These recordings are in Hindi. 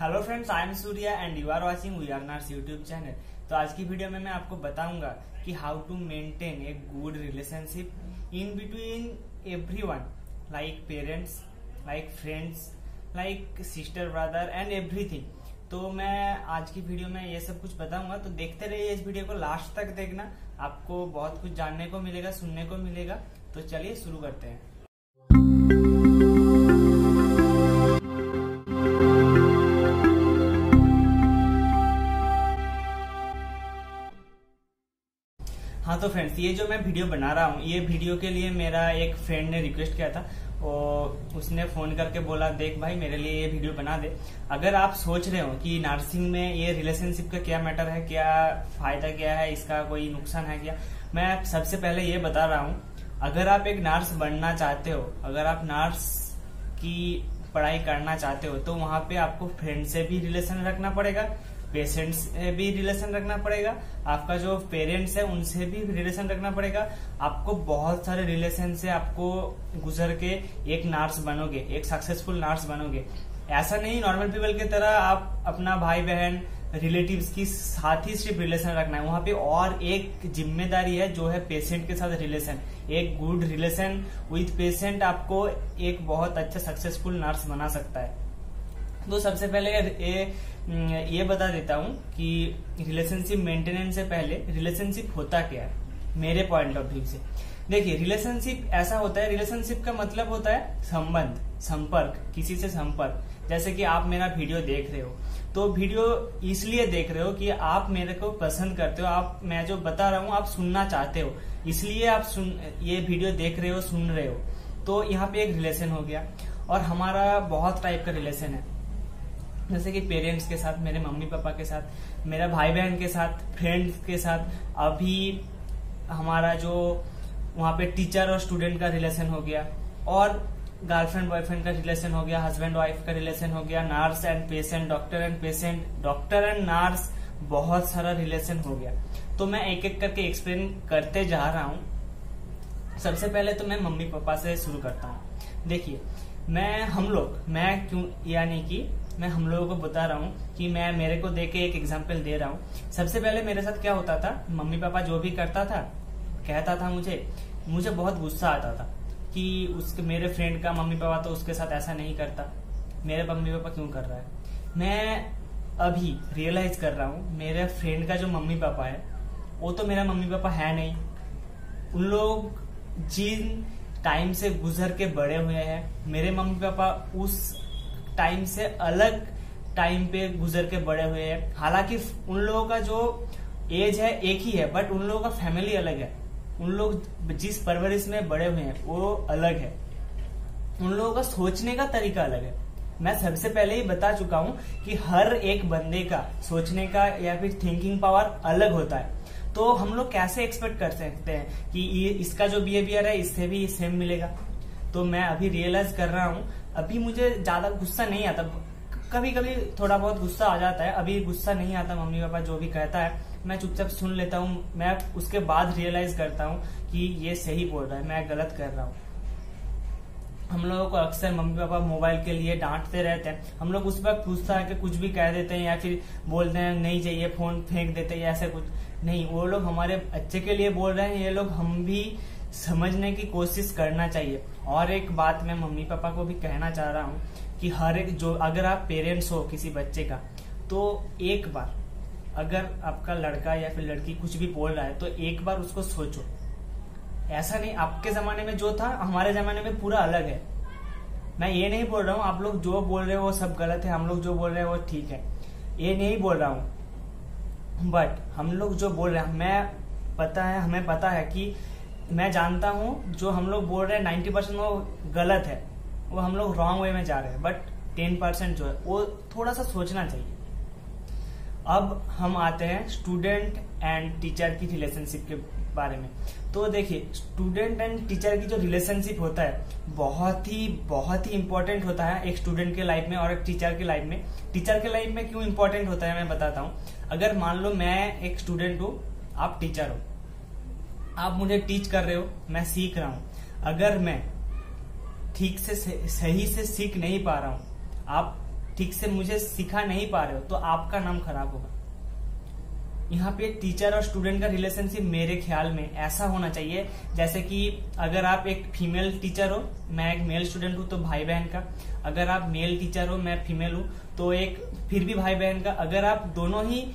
Hello friends, I am Surya and you are watching we are nurse YouTube channel. तो आज की वीडियो में मैं आपको बताऊंगा कि how to maintain a good relationship in between everyone, like parents, like friends, like sister brother and everything. तो मैं आज की वीडियो में ये सब कुछ बताऊंगा, तो देखते रहिए इस वीडियो को, लास्ट तक देखना, आपको बहुत कुछ जानने को मिलेगा, सुनने को मिलेगा। तो चलिए शुरू करते हैं। हाँ तो फ्रेंड्स, ये जो मैं वीडियो बना रहा हूँ, ये वीडियो के लिए मेरा एक फ्रेंड ने रिक्वेस्ट किया था और उसने फोन करके बोला, देख भाई मेरे लिए ये वीडियो बना दे। अगर आप सोच रहे हो कि नर्सिंग में ये रिलेशनशिप का क्या मैटर है, क्या फायदा क्या है, इसका कोई नुकसान है क्या, मैं सबसे पहले ये बता रहा हूँ। अगर आप एक नर्स बनना चाहते हो, अगर आप नर्स की पढ़ाई करना चाहते हो, तो वहां पे आपको फ्रेंड से भी रिलेशन रखना पड़ेगा, पेशेंट से भी रिलेशन रखना पड़ेगा, आपका जो पेरेंट्स है उनसे भी रिलेशन रखना पड़ेगा। आपको बहुत सारे रिलेशन से आपको गुजर के एक नर्स बनोगे, एक सक्सेसफुल नर्स बनोगे। ऐसा नहीं नॉर्मल पीपल की तरह आप अपना भाई बहन रिलेटिव्स की साथ ही सिर्फ रिलेशन रखना है। वहां पे और एक जिम्मेदारी है जो है पेशेंट के साथ रिलेशन। एक गुड रिलेशन विद पेशेंट आपको एक बहुत अच्छा सक्सेसफुल नर्स बना सकता है। तो सबसे पहले ये बता देता हूँ कि रिलेशनशिप मेंटेनेंस से पहले रिलेशनशिप होता क्या है मेरे पॉइंट ऑफ व्यू से। देखिए, रिलेशनशिप ऐसा होता है, रिलेशनशिप का मतलब होता है संबंध, संपर्क, किसी से संपर्क। जैसे कि आप मेरा वीडियो देख रहे हो, तो वीडियो इसलिए देख रहे हो कि आप मेरे को पसंद करते हो, आप मैं जो बता रहा हूँ आप सुनना चाहते हो, इसलिए आप ये वीडियो देख रहे हो, सुन रहे हो। तो यहाँ पे एक रिलेशन हो गया। और हमारा बहुत टाइप का रिलेशन है, जैसे कि पेरेंट्स के साथ, मेरे मम्मी पापा के साथ, मेरा भाई बहन के साथ, फ्रेंड्स के साथ, अभी हमारा जो वहाँ पे टीचर और स्टूडेंट का रिलेशन हो गया, और गर्लफ्रेंड बॉयफ्रेंड का रिलेशन हो गया, हस्बैंड वाइफ का रिलेशन हो गया, nurse and patient, doctor and patient, doctor and nurse, बहुत सारा रिलेशन हो गया। तो मैं एक एक करके एक्सप्लेन करते जा रहा हूँ। सबसे पहले तो मैं मम्मी पापा से शुरू करता हूँ। देखिए, मैं हम लोगों को बता रहा हूँ कि मैं मेरे को देके एक एग्जांपल दे रहा हूँ। सबसे पहले मेरे साथ क्या होता था, मम्मी पापा जो भी करता था, कहता था, मुझे बहुत गुस्सा आता था कि मेरे फ्रेंड का मम्मी पापा तो उसके साथ ऐसा नहीं करता, मेरे मम्मी पापा क्यों कर रहा है। मैं अभी रियलाइज कर रहा हूँ, मेरे फ्रेंड का जो मम्मी पापा है वो तो मेरा मम्मी पापा है नहीं। उन लोग जिन टाइम से गुजर के बड़े हुए हैं, मेरे मम्मी पापा उस टाइम से अलग टाइम पे गुजर के बड़े हुए हैं। हालांकि उन लोगों का जो एज है एक ही है, बट उन लोगों का फैमिली अलग है। उन लोग जिस परवरिश में बड़े हुए हैं वो अलग है, उन लोगों का सोचने का तरीका अलग है। मैं सबसे पहले ही बता चुका हूं कि हर एक बंदे का सोचने का या फिर थिंकिंग पावर अलग होता है। तो हम लोग कैसे एक्सपेक्ट कर सकते हैं कि इसका जो बिहेवियर है इससे भी सेम मिलेगा। तो मैं अभी रियलाइज कर रहा हूँ, अभी मुझे ज्यादा गुस्सा नहीं आता, कभी कभी थोड़ा बहुत गुस्सा आ जाता है, अभी गुस्सा नहीं आता। मम्मी पापा जो भी कहता है मैं चुपचाप सुन लेता हूँ। मैं उसके बाद रियलाइज करता हूँ कि ये सही बोल रहा है, मैं गलत कर रहा हूँ। हम लोगों को अक्सर मम्मी पापा मोबाइल के लिए डांटते रहते हैं, हम लोग उस वक्त गुस्सा है कि कुछ भी कह देते हैं या फिर बोलते हैं नहीं चाहिए, फोन फेंक देते हैं, ऐसा कुछ नहीं। वो लोग हमारे अच्छे के लिए बोल रहे हैं, ये लोग हम भी समझने की कोशिश करना चाहिए। और एक बात मैं मम्मी पापा को भी कहना चाह रहा हूँ कि हर एक जो, अगर आप पेरेंट्स हो किसी बच्चे का, तो एक बार अगर आपका लड़का या फिर लड़की कुछ भी बोल रहा है तो एक बार उसको सोचो। ऐसा नहीं आपके जमाने में जो था हमारे जमाने में पूरा अलग है। मैं ये नहीं बोल रहा हूँ आप लोग जो बोल रहे हो वो सब गलत है, हम लोग जो बोल रहे हैं वो ठीक है, ये नहीं बोल रहा हूँ। बट हम लोग जो बोल रहे हैं, हमें पता है कि मैं जानता हूँ जो हम लोग बोल रहे हैं 90% वो गलत है, वो हम लोग रॉन्ग वे में जा रहे हैं, बट 10% जो है वो थोड़ा सा सोचना चाहिए। अब हम आते हैं स्टूडेंट एंड टीचर की रिलेशनशिप के बारे में। तो देखिए, स्टूडेंट एंड टीचर की जो रिलेशनशिप होता है बहुत ही इंपॉर्टेंट होता है एक स्टूडेंट के लाइफ में और एक टीचर के लाइफ में। टीचर के लाइफ में क्यों इंपॉर्टेंट होता है मैं बताता हूँ। अगर मान लो मैं एक स्टूडेंट हूँ, आप टीचर हो, आप मुझे टीच कर रहे हो, मैं सीख रहा हूँ। अगर मैं ठीक से सही से सीख नहीं पा रहा हूँ, आप ठीक से मुझे सिखा नहीं पा रहे हो तो आपका नाम खराब होगा। यहाँ पे टीचर और स्टूडेंट का रिलेशनशिप मेरे ख्याल में ऐसा होना चाहिए जैसे कि अगर आप एक फीमेल टीचर हो, मैं एक मेल स्टूडेंट हूँ तो भाई बहन का, अगर आप मेल टीचर हो मैं फीमेल हूँ तो एक फिर भी भाई बहन का, अगर आप दोनों ही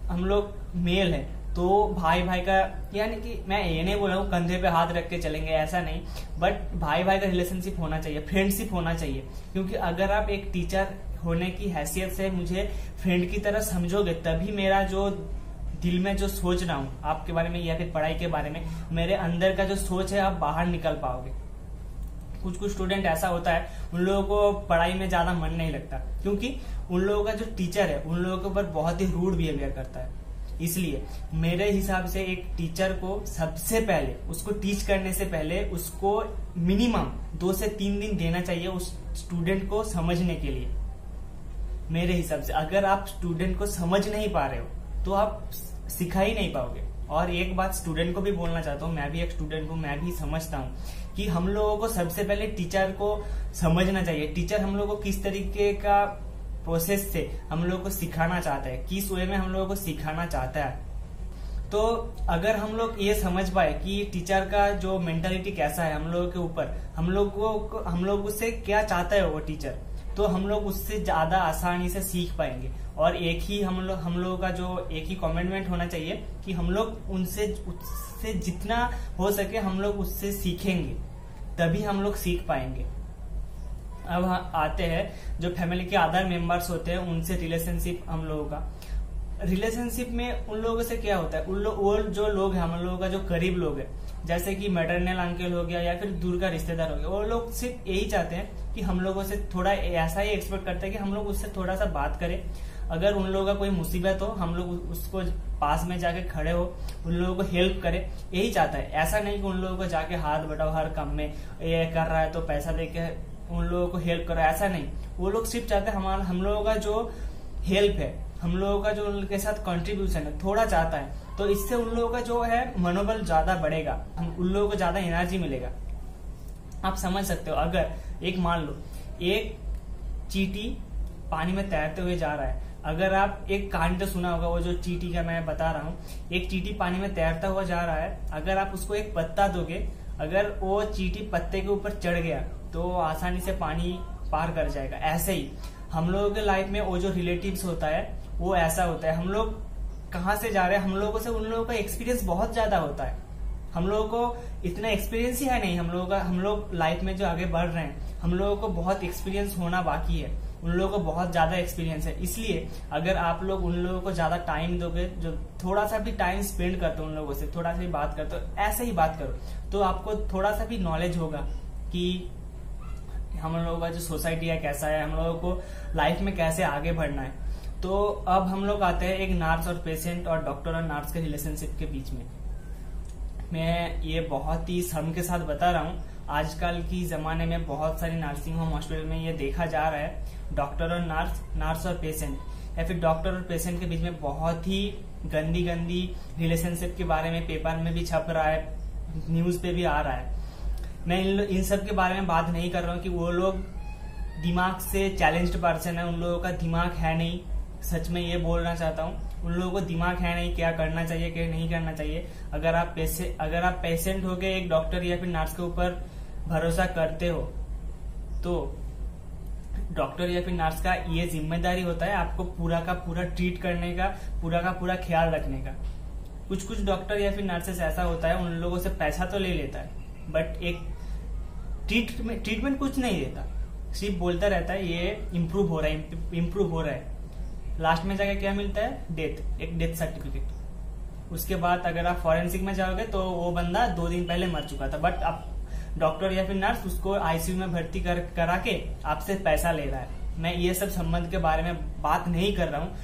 हम लोग मेल है तो भाई भाई का, यानी कि मैं ये नहीं बोल रहा हूँ कंधे पे हाथ रख के चलेंगे, ऐसा नहीं, बट भाई भाई का रिलेशनशिप होना चाहिए, फ्रेंडशिप होना चाहिए। क्योंकि अगर आप एक टीचर होने की हैसियत से मुझे फ्रेंड की तरह समझोगे तभी मेरा जो दिल में जो सोच रहा हूँ आपके बारे में या फिर पढ़ाई के बारे में, मेरे अंदर का जो सोच है आप बाहर निकल पाओगे। कुछ कुछ स्टूडेंट ऐसा होता है उन लोगों को पढ़ाई में ज्यादा मन नहीं लगता क्योंकि उन लोगों का जो टीचर है उन लोगों के ऊपर बहुत ही रूड बिहेवियर करता है। इसलिए मेरे हिसाब से एक टीचर को सबसे पहले उसको टीच करने से पहले उसको मिनिमम 2 से 3 दिन देना चाहिए उस स्टूडेंट को समझने के लिए। मेरे हिसाब से अगर आप स्टूडेंट को समझ नहीं पा रहे हो तो आप सिखा ही नहीं पाओगे। और एक बात स्टूडेंट को भी बोलना चाहता हूँ, मैं भी एक स्टूडेंट हूँ, मैं भी समझता हूँ कि हम लोगों को सबसे पहले टीचर को समझना चाहिए। टीचर हम लोगों को किस तरीके का प्रोसेस से हम लोगों को सिखाना चाहता है, किस वे में हम लोगों को सिखाना चाहता है। तो अगर हम लोग ये समझ पाए कि टीचर का जो मेंटालिटी कैसा है हम लोगों के ऊपर, हम लोग उससे क्या चाहता है वो टीचर, तो हम लोग उससे ज्यादा आसानी से सीख पाएंगे। और एक ही हम लोगों का जो एक ही कमिटमेंट होना चाहिए कि हम लोग उससे जितना हो सके हम लोग उससे सीखेंगे, तभी हम लोग सीख पाएंगे। अब आते हैं जो फैमिली के अदर मेंबर्स होते हैं उनसे रिलेशनशिप। हम लोगों का रिलेशनशिप में उन लोगों से क्या होता है, वो जो लोग हैं हम लोगों का जो करीब लोग हैं, जैसे कि मैटरनल अंकल हो गया या फिर दूर का रिश्तेदार हो गया, वो लोग सिर्फ यही चाहते हैं कि हम लोगों से थोड़ा ऐसा ही एक्सपेक्ट करते हैं कि हम लोग उससे थोड़ा सा बात करें। अगर उन लोगों का कोई मुसीबत हो हम लोग उसको पास में जाके खड़े हो, उन लोगों को हेल्प करें, यही चाहता है। ऐसा नहीं कि उन लोगों को जाके हाथ बटाओ हर काम में, ये कर रहा है तो पैसा देके उन लोगों को हेल्प करो, ऐसा नहीं। वो लोग सिर्फ चाहते हैं हम लोगों का जो हेल्प है, हम लोगों का जो उनके साथ कंट्रीब्यूशन है थोड़ा चाहता है, तो इससे उन लोगों का जो है मनोबल ज्यादा बढ़ेगा, उन लोगों को ज्यादा एनर्जी मिलेगा। आप समझ सकते हो, अगर एक मान लो एक चींटी पानी में तैरते हुए जा रहा है, अगर आप एक कहानी तो सुना होगा वो जो चींटी का मैं बता रहा हूँ, एक चींटी पानी में तैरता हुआ जा रहा है, अगर आप उसको एक पत्ता दोगे, अगर वो चींटी पत्ते के ऊपर चढ़ गया तो आसानी से पानी पार कर जाएगा। ऐसे ही हम लोगों के लाइफ में वो जो रिलेटिव्स होता है वो ऐसा होता है, हम लोग कहाँ से जा रहे हैं, हम लोगों से उन लोगों का एक्सपीरियंस बहुत ज्यादा होता है। हम लोगों को इतना एक्सपीरियंस ही है नहीं, हम लोग लाइफ में जो आगे बढ़ रहे हैं हम लोगों को बहुत एक्सपीरियंस होना बाकी है, उन लोगों को बहुत ज्यादा एक्सपीरियंस है। इसलिए अगर आप लोग उन लोगों को ज्यादा टाइम दोगे, जो थोड़ा सा भी टाइम स्पेंड करते हो उन लोगों से, थोड़ा सा भी बात करते हो, ऐसे ही बात करो, तो आपको थोड़ा सा भी नॉलेज होगा कि हम लोगों का जो सोसाइटी है कैसा है, हम लोगों को लाइफ में कैसे आगे बढ़ना है। तो अब हम लोग आते हैं एक नर्स और पेशेंट और डॉक्टर और नर्स के रिलेशनशिप के बीच में। मैं ये बहुत ही शर्म के साथ बता रहा हूँ, आजकल की जमाने में बहुत सारी नर्सिंग होम हॉस्पिटल में ये देखा जा रहा है, डॉक्टर और नर्स और पेशेंट या फिर डॉक्टर और पेशेंट के बीच में बहुत ही गंदी रिलेशनशिप के बारे में पेपर में भी छप रहा है, न्यूज पे भी आ रहा है। मैं इन सब के बारे में बात नहीं कर रहा हूँ कि वो लोग दिमाग से चैलेंज्ड पर्सन है, उन लोगों का दिमाग है नहीं। सच में ये बोलना चाहता हूँ, उन लोगों को दिमाग है नहीं क्या करना चाहिए क्या नहीं करना चाहिए। अगर आप पेशेंट हो के एक डॉक्टर या फिर नर्स के ऊपर भरोसा करते हो तो डॉक्टर या फिर नर्स का ये जिम्मेदारी होता है आपको पूरा का पूरा ट्रीट करने का, पूरा का पूरा ख्याल रखने का। कुछ डॉक्टर या फिर नर्सेस ऐसा होता है उन लोगों से पैसा तो ले लेता है बट एक ट्रीटमेंट कुछ नहीं देता, सिर्फ बोलता रहता है ये इम्प्रूव हो रहा है। लास्ट में जाके क्या मिलता है, एक डेथ सर्टिफिकेट। उसके बाद अगर आप फॉरेंसिक में जाओगे तो वो बंदा 2 दिन पहले मर चुका था, बट आप डॉक्टर या फिर नर्स उसको आईसीयू में भर्ती करा के आपसे पैसा ले रहा है। मैं ये सब संबंध के बारे में बात नहीं कर रहा हूँ,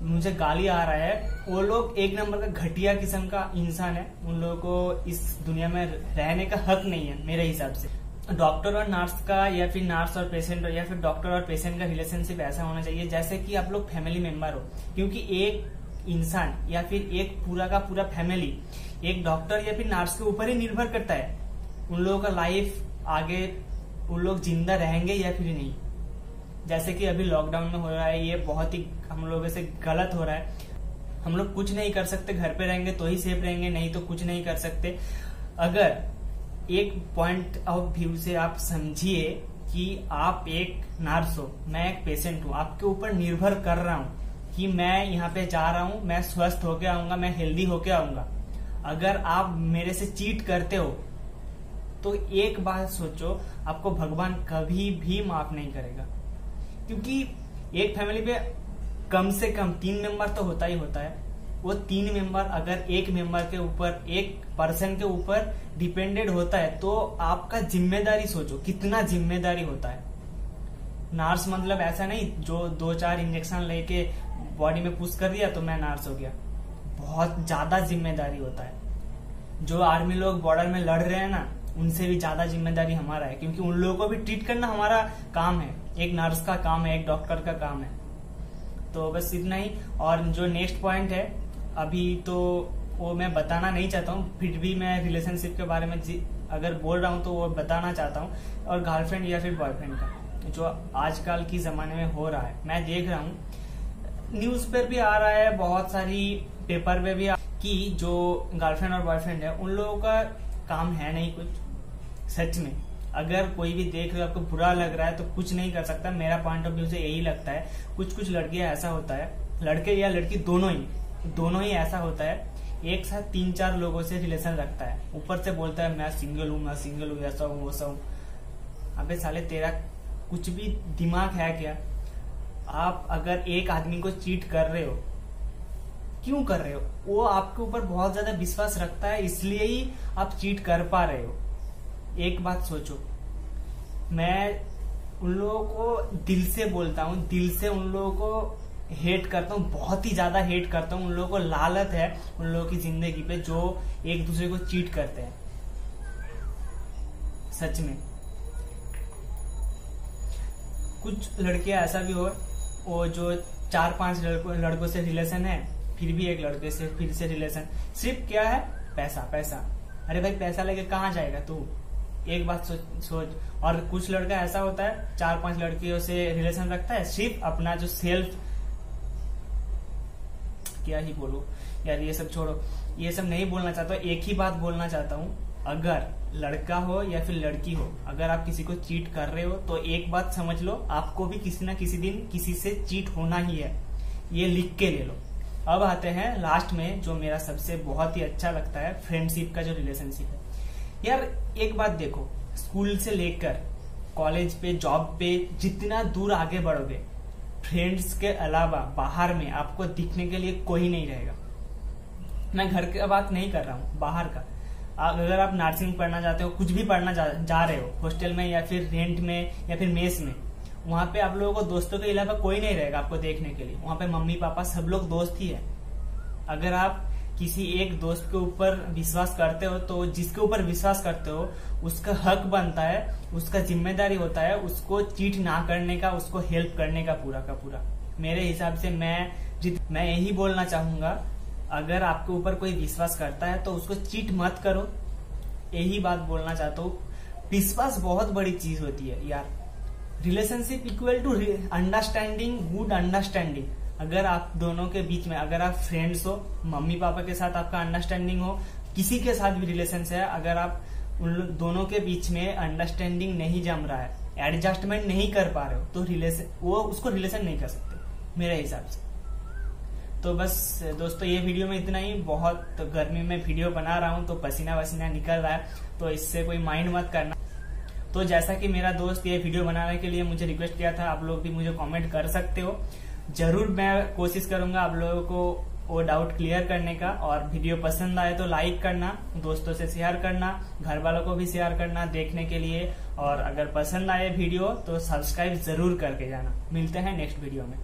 मुझे गाली आ रहा है। वो लोग एक नंबर का घटिया किस्म का इंसान है, उन लोगों को इस दुनिया में रहने का हक नहीं है मेरे हिसाब से। डॉक्टर और नर्स का या फिर नर्स और पेशेंट या फिर डॉक्टर और पेशेंट का रिलेशनशिप ऐसा होना चाहिए जैसे कि आप लोग फैमिली मेंबर हो, क्योंकि एक इंसान या फिर एक पूरा का पूरा फैमिली एक डॉक्टर या फिर नर्स के ऊपर ही निर्भर करता है। उन लोगों का लाइफ आगे उन लोग जिंदा रहेंगे या फिर नहीं, जैसे कि अभी लॉकडाउन में हो रहा है, ये बहुत ही हम लोगों से गलत हो रहा है। हम लोग कुछ नहीं कर सकते, घर पे रहेंगे तो ही सेफ रहेंगे, नहीं तो कुछ नहीं कर सकते। अगर एक पॉइंट ऑफ व्यू से आप समझिए कि आप एक नर्स हो, मैं एक पेशेंट हूँ, आपके ऊपर निर्भर कर रहा हूँ कि मैं यहाँ पे जा रहा हूँ, मैं स्वस्थ होके आऊंगा, मैं हेल्दी होके आऊंगा। अगर आप मेरे से चीट करते हो तो एक बात सोचो, आपको भगवान कभी भी माफ नहीं करेगा। क्योंकि एक फैमिली पे कम से कम 3 मेंबर तो होता ही होता है। वो 3 मेंबर अगर एक मेंबर के ऊपर, एक पर्सन के ऊपर डिपेंडेंट होता है तो आपका जिम्मेदारी सोचो कितना जिम्मेदारी होता है। नर्स मतलब ऐसा नहीं जो 2-4 इंजेक्शन लेके बॉडी में पुश कर दिया तो मैं नर्स हो गया। बहुत ज्यादा जिम्मेदारी होता है। जो आर्मी लोग बॉर्डर में लड़ रहे हैं ना, उनसे भी ज्यादा जिम्मेदारी हमारा है, क्योंकि उन लोगों को भी ट्रीट करना हमारा काम है, एक नर्स का काम है, एक डॉक्टर का काम है। तो बस इतना ही। और जो नेक्स्ट पॉइंट है अभी तो वो मैं बताना नहीं चाहता हूँ, फिर भी मैं रिलेशनशिप के बारे में अगर बोल रहा हूँ तो वो बताना चाहता हूँ। और गर्लफ्रेंड या फिर बॉयफ्रेंड का जो आजकल की जमाने में हो रहा है, मैं देख रहा हूँ न्यूज पर भी आ रहा है, बहुत सारी पेपर पे भी कि जो गर्लफ्रेंड और बॉयफ्रेंड है उन लोगों का काम है नहीं कुछ। सच में अगर कोई भी देख रहे हो, आपको बुरा लग रहा है तो कुछ नहीं कर सकता। मेरा पॉइंट ऑफ व्यू से यही लगता है। कुछ लड़कियां ऐसा होता है, लड़के या लड़की दोनों ही ऐसा होता है, एक साथ 3-4 लोगों से रिलेशन रखता है, ऊपर से बोलता है मैं सिंगल हूँ, ऐसा हूँ वैसा हूँ। अबे साले तेरा कुछ भी दिमाग है क्या? आप अगर एक आदमी को चीट कर रहे हो, क्यों कर रहे हो? वो आपके ऊपर बहुत ज्यादा विश्वास रखता है, इसलिए ही आप चीट कर पा रहे हो। एक बात सोचो, मैं उन लोगों को दिल से बोलता हूँ, दिल से उन लोगों को हेट करता हूँ, बहुत ही ज्यादा हेट करता हूँ। उन लोगों को लालच है उन लोगों की जिंदगी पे जो एक दूसरे को चीट करते हैं। सच में कुछ लड़कियां ऐसा भी हो, वो जो 4-5 लड़कों से रिलेशन है, फिर भी एक लड़के से फिर से रिलेशन, सिर्फ क्या है? पैसा। अरे भाई पैसा लेके कहाँ जाएगा तू? एक बात सोच। और कुछ लड़का ऐसा होता है 4-5 लड़कियों से रिलेशन रखता है, सिर्फ अपना जो सेल्फ, क्या ही बोलो यार, ये सब छोड़ो, ये सब नहीं बोलना चाहता। एक ही बात बोलना चाहता हूँ, अगर लड़का हो या फिर लड़की हो, अगर आप किसी को चीट कर रहे हो तो एक बात समझ लो, आपको भी किसी ना किसी दिन किसी से चीट होना ही है। ये लिख के ले लो। अब आते हैं लास्ट में, जो मेरा सबसे बहुत ही अच्छा लगता है, फ्रेंडशिप का जो रिलेशनशिप है। यार एक बात देखो, स्कूल से लेकर कॉलेज पे, जॉब पे, जितना दूर आगे बढ़ोगे, फ्रेंड्स के अलावा बाहर में आपको दिखने के लिए कोई नहीं रहेगा। मैं घर की बात नहीं कर रहा हूँ, बाहर का। अगर आप नर्सिंग पढ़ना चाहते हो, कुछ भी पढ़ना जा रहे हो, हॉस्टल में या फिर रेंट में या फिर मेस में, वहां पे आप लोगों को दोस्तों के अलावा कोई नहीं रहेगा आपको देखने के लिए। वहां पे मम्मी पापा सब लोग दोस्त ही है। अगर आप किसी एक दोस्त के ऊपर विश्वास करते हो तो जिसके ऊपर विश्वास करते हो उसका हक बनता है, उसका जिम्मेदारी होता है उसको चीट ना करने का, उसको हेल्प करने का पूरा का पूरा। मेरे हिसाब से मैं यही बोलना चाहूंगा, अगर आपके ऊपर कोई विश्वास करता है तो उसको चीट मत करो। यही बात बोलना चाहता हूँ। विश्वास बहुत बड़ी चीज होती है यार। Relationship equal to understanding, good understanding. अगर आप दोनों के बीच में, अगर आप फ्रेंड्स हो, मम्मी पापा के साथ आपका अंडरस्टैंडिंग हो, किसी के साथ भी रिलेशन है, अगर आप उन दोनों के बीच में अंडरस्टैंडिंग नहीं जम रहा है, एडजस्टमेंट नहीं कर पा रहे हो, तो उसको रिलेशन नहीं कर सकते मेरे हिसाब से। तो बस दोस्तों, ये वीडियो में इतना ही। बहुत गर्मी में वीडियो बना रहा हूँ तो पसीना वसीना निकल रहा है, तो इससे कोई माइंड मत करना। तो जैसा कि मेरा दोस्त ये वीडियो बनाने के लिए मुझे रिक्वेस्ट किया था, आप लोग भी मुझे कमेंट कर सकते हो। जरूर मैं कोशिश करूंगा आप लोगों को वो डाउट क्लियर करने का। और वीडियो पसंद आए तो लाइक करना, दोस्तों से शेयर करना, घर वालों को भी शेयर करना देखने के लिए। और अगर पसंद आए वीडियो तो सब्सक्राइब जरूर करके जाना। मिलते हैं नेक्स्ट वीडियो में।